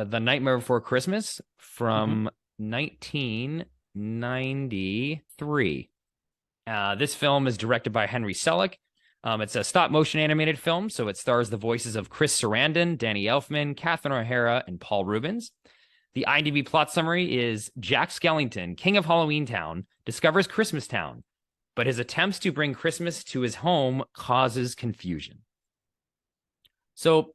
The Nightmare Before Christmas Hmm. from 1993. This film is directed by Henry Selick. It's a stop motion animated film, so it stars the voices of Chris Sarandon, Danny Elfman, Catherine O'Hara, and Paul Rubens. The IMDb plot summary is Jack Skellington, king of Halloween Town, discovers Christmas Town, but his attempts to bring Christmas to his home causes confusion. So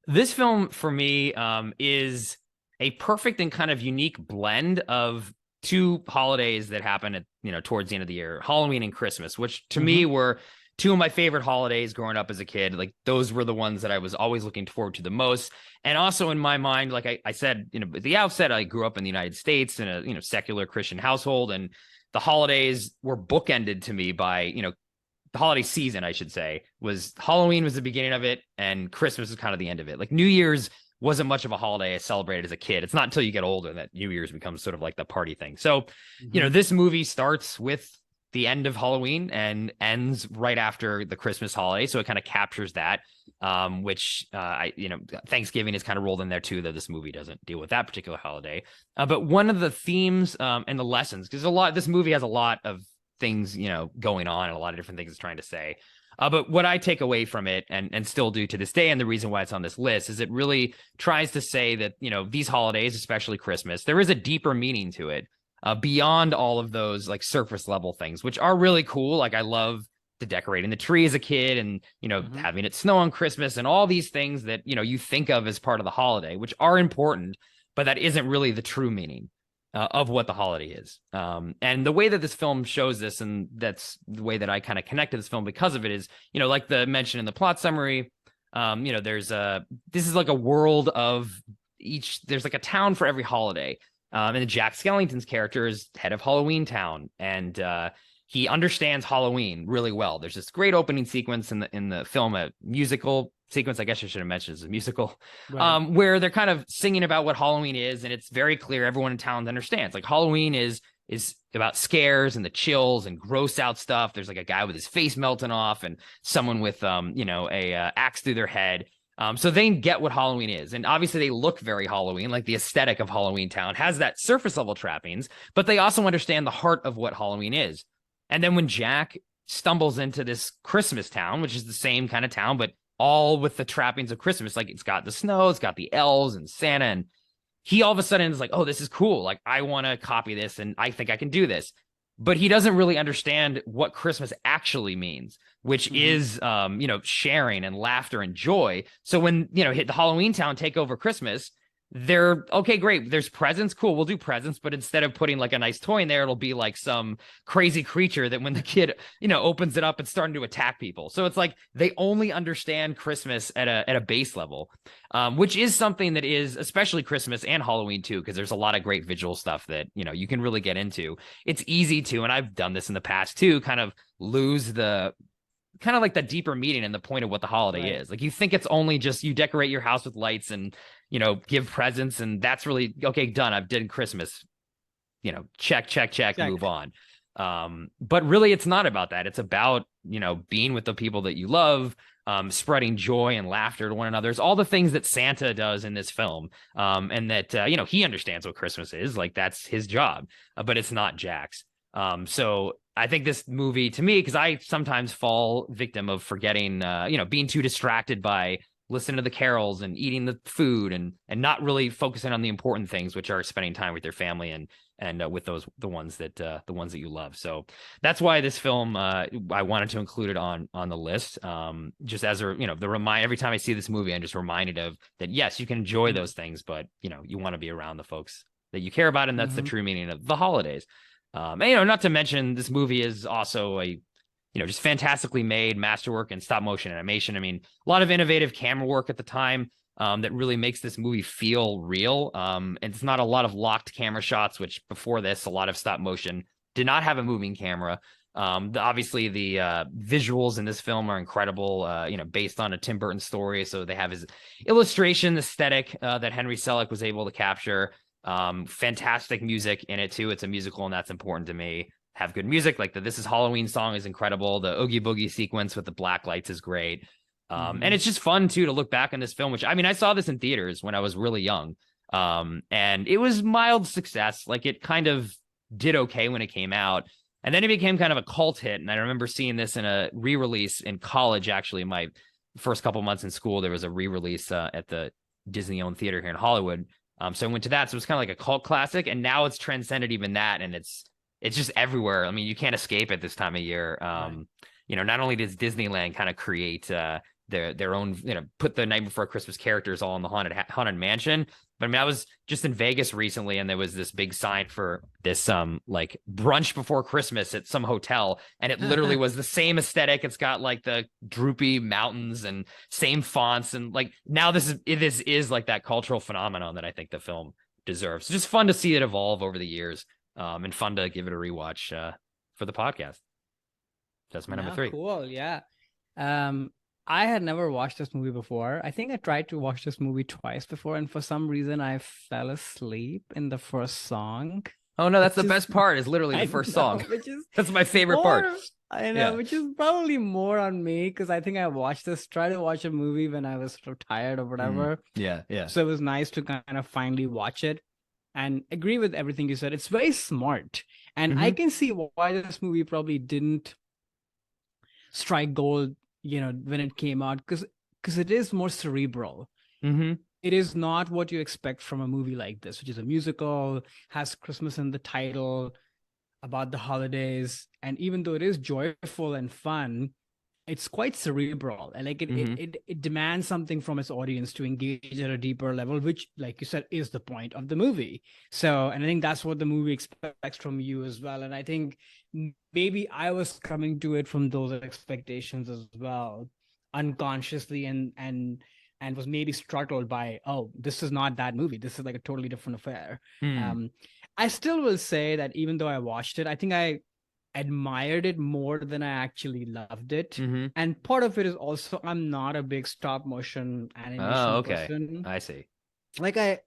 this film for me is a perfect and kind of unique blend of two holidays that happen at towards the end of the year, Halloween and Christmas, which to me Hmm. were two of my favorite holidays growing up as a kid. Like those were the ones that I was always looking forward to the most. And also in my mind, like I said, at the outset, I grew up in the United States in a secular Christian household, and the holidays were bookended to me by the holiday season, I should say, was Halloween was the beginning of it, and Christmas was kind of the end of it. Like New Year's wasn't much of a holiday I celebrated as a kid. It's not until you get older that New Year's becomes sort of like the party thing. So, Hmm. this movie starts with the end of Halloween and ends right after the Christmas holiday. So it kind of captures that, which Thanksgiving is kind of rolled in there too, though this movie doesn't deal with that particular holiday. But one of the themes and the lessons, because this movie has a lot of things going on and a lot of different things it's trying to say, but what I take away from it and still do to this day, and the reason why it's on this list, is it really tries to say that these holidays, especially Christmas, there is a deeper meaning to it, beyond all of those like surface level things, which are really cool. Like I love the decorating the tree as a kid, and Hmm. having it snow on Christmas, and all these things that you think of as part of the holiday, which are important, but that isn't really the true meaning of what the holiday is. And the way that this film shows this, and that's the way that I kind of connect to this film because of it, is, like the mention in the plot summary, this is like a world of there's like a town for every holiday. And Jack Skellington's character is head of Halloween Town, and he understands Halloween really well. There's this great opening sequence in the film, a musical sequence, I guess I should have mentioned it's a musical, Right. where they're kind of singing about what Halloween is, and it's very clear everyone in town understands. Like Halloween is about scares and the chills and gross out stuff. There's like a guy with his face melting off, and someone with a axe through their head. So they get what Halloween is. And obviously they look very Halloween, like the aesthetic of Halloween Town has that surface level trappings, but they also understand the heart of what Halloween is. And then when Jack stumbles into this Christmas town, which is the same kind of town, but all with the trappings of Christmas, like it's got the snow, it's got the elves and Santa, and he all of a sudden is like, oh, this is cool. Like, I want to copy this and I think I can do this. But he doesn't really understand what Christmas actually means, which Hmm. is, sharing and laughter and joy. So when, hit the Halloween Town take over Christmas, they're okay, great. There's presents. Cool. We'll do presents. But instead of putting like a nice toy in there, it'll be like some crazy creature that when the kid, opens it up, it's starting to attack people. So it's like they only understand Christmas at a base level, which is something that is especially Christmas and Halloween too, because there's a lot of great visual stuff that, you can really get into. It's easy to, and I've done this in the past too, kind of lose the kind of like the deeper meaning and the point of what the holiday Right. is. Like you think it's only just you decorate your house with lights and give presents, and that's really okay, done. I've done Christmas, check, check, check, move Check. on. But really it's not about that. It's about, being with the people that you love, spreading joy and laughter to one another. It's all the things that Santa does in this film. And that, he understands what Christmas is. Like that's his job, but it's not Jack's. So I think this movie to me, because I sometimes fall victim of forgetting, being too distracted by listening to the carols and eating the food and not really focusing on the important things, which are spending time with your family and with the ones that you love. So that's why this film, I wanted to include it on the list. Just as the remind, every time I see this movie, I'm just reminded of that. Yes, you can enjoy Hmm. those things, but you want to be around the folks that you care about, and that's the Hmm. true meaning of the holidays. And not to mention this movie is also a just fantastically made masterwork in stop motion animation. I mean, a lot of innovative camera work at the time, that really makes this movie feel real. And it's not a lot of locked camera shots, which before this, a lot of stop motion did not have a moving camera. Obviously, the visuals in this film are incredible, based on a Tim Burton story. So they have his illustration aesthetic that Henry Selick was able to capture. Fantastic music in it too. It's a musical, and that's important to me. Have good music, like the "This Is Halloween" song is incredible. The Oogie Boogie sequence with the black lights is great. And Hmm. it's just fun too to look back on this film, which I mean, I saw this in theaters when I was really young. And it was mild success. Like it kind of did okay when it came out. And then it became kind of a cult hit. And I remember seeing this in a re-release in college, actually, my first couple months in school. There was a re-release at the Disney-owned theater here in Hollywood. So I went to that. So it was kind of like a cult classic. And now it's transcended even that. And it's just everywhere. I mean, you can't escape it this time of year. Right. You know, not only does Disneyland kind of create their own, you know, put the Night Before Christmas characters all in the haunted mansion. But I mean, I was just in Vegas recently, and there was this big sign for this like brunch before Christmas at some hotel, and it literally was the same aesthetic. It's got like the droopy mountains and same fonts, and like now this is like that cultural phenomenon that I think the film deserves. It's just fun to see it evolve over the years, and fun to give it a rewatch for the podcast. That's my number 3. Cool, yeah. I had never watched this movie before. I think I tried to watch this movie twice before, and for some reason I fell asleep in the first song. Oh no, that's the best part, is literally the first song. That's my favorite part. I know, which is probably more on me, because I think I tried to watch a movie when I was sort of tired or whatever. Yeah. So it was nice to kind of finally watch it and agree with everything you said. It's very smart. And I can see why this movie probably didn't strike gold, you know, when it came out, because it is more cerebral. It is not what you expect from a movie like this, which is a musical, has Christmas in the title, about the holidays, and even though it is joyful and fun, it's quite cerebral, and like it demands something from its audience to engage at a deeper level, which, like you said, is the point of the movie. So, and I think that's what the movie expects from you as well. And I think maybe I was coming to it from those expectations as well, unconsciously, and was maybe startled by, oh, this is not that movie. This is like a totally different affair. I still will say that even though I watched it, I think I admired it more than I actually loved it. And part of it is also, I'm not a big stop motion animation person. I see. Like, I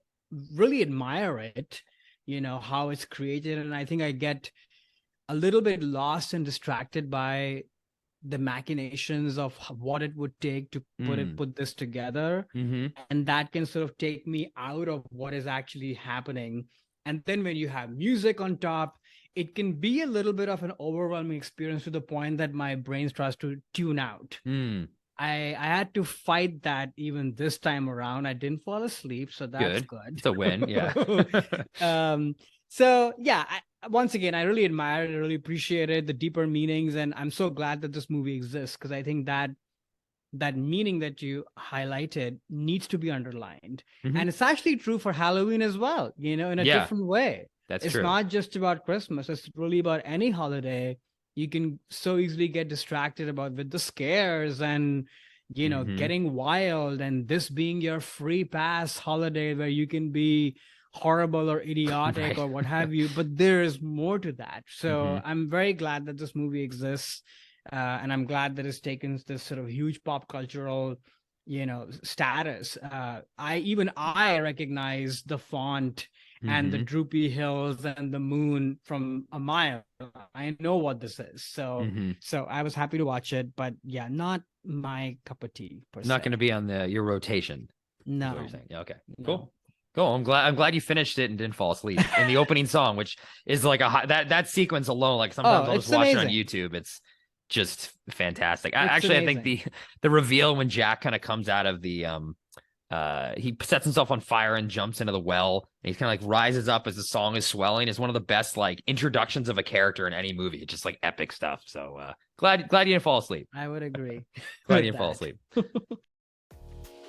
really admire it, you know, how it's created. And I think I get a little bit lost and distracted by the machinations of what it would take to put this together. And that can sort of take me out of what is actually happening. And then when you have music on top, it can be a little bit of an overwhelming experience, to the point that my brain starts to tune out. I had to fight that even this time around. I didn't fall asleep, so that's good. It's a win, yeah. So yeah, once again, I really admire it. I really appreciated the deeper meanings, and I'm so glad that this movie exists, because I think that meaning that you highlighted needs to be underlined. And it's actually true for Halloween as well, you know, in a different way. That's true. It's not just about Christmas. It's really about any holiday. You can so easily get distracted with the scares and, you know, getting wild, and this being your free pass holiday where you can be horrible or idiotic or what have you. But there is more to that. So I'm very glad that this movie exists. And I'm glad that it's taken this sort of huge pop cultural, you know, status. I recognize the font and the droopy hills and the moon from a mile. I know what this is. So I was happy to watch it, but yeah, not my cup of tea. Not going to be on your rotation. No. Yeah, okay. Cool. Cool. I'm glad you finished it and didn't fall asleep in the opening song, which is like that sequence alone. Like sometimes I'll just watch it on YouTube. It's just fantastic. I think the reveal when Jack kind of comes out of the he sets himself on fire and jumps into the well, and he kind of like rises up as the song is swelling, is one of the best like introductions of a character in any movie. It's just like epic stuff. So glad you didn't fall asleep. I would agree. Glad you didn't fall asleep.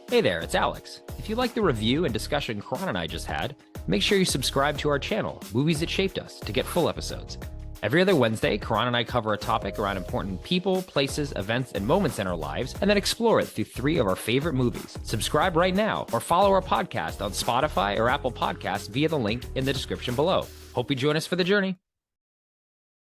Hey there, it's Alex. If you like the review and discussion Karan and I just had, make sure you subscribe to our channel, Movies That Shaped Us, to get full episodes. Every other Wednesday, Karan and I cover a topic around important people, places, events, and moments in our lives, and then explore it through 3 of our favorite movies. Subscribe right now, or follow our podcast on Spotify or Apple Podcasts via the link in the description below. Hope you join us for the journey.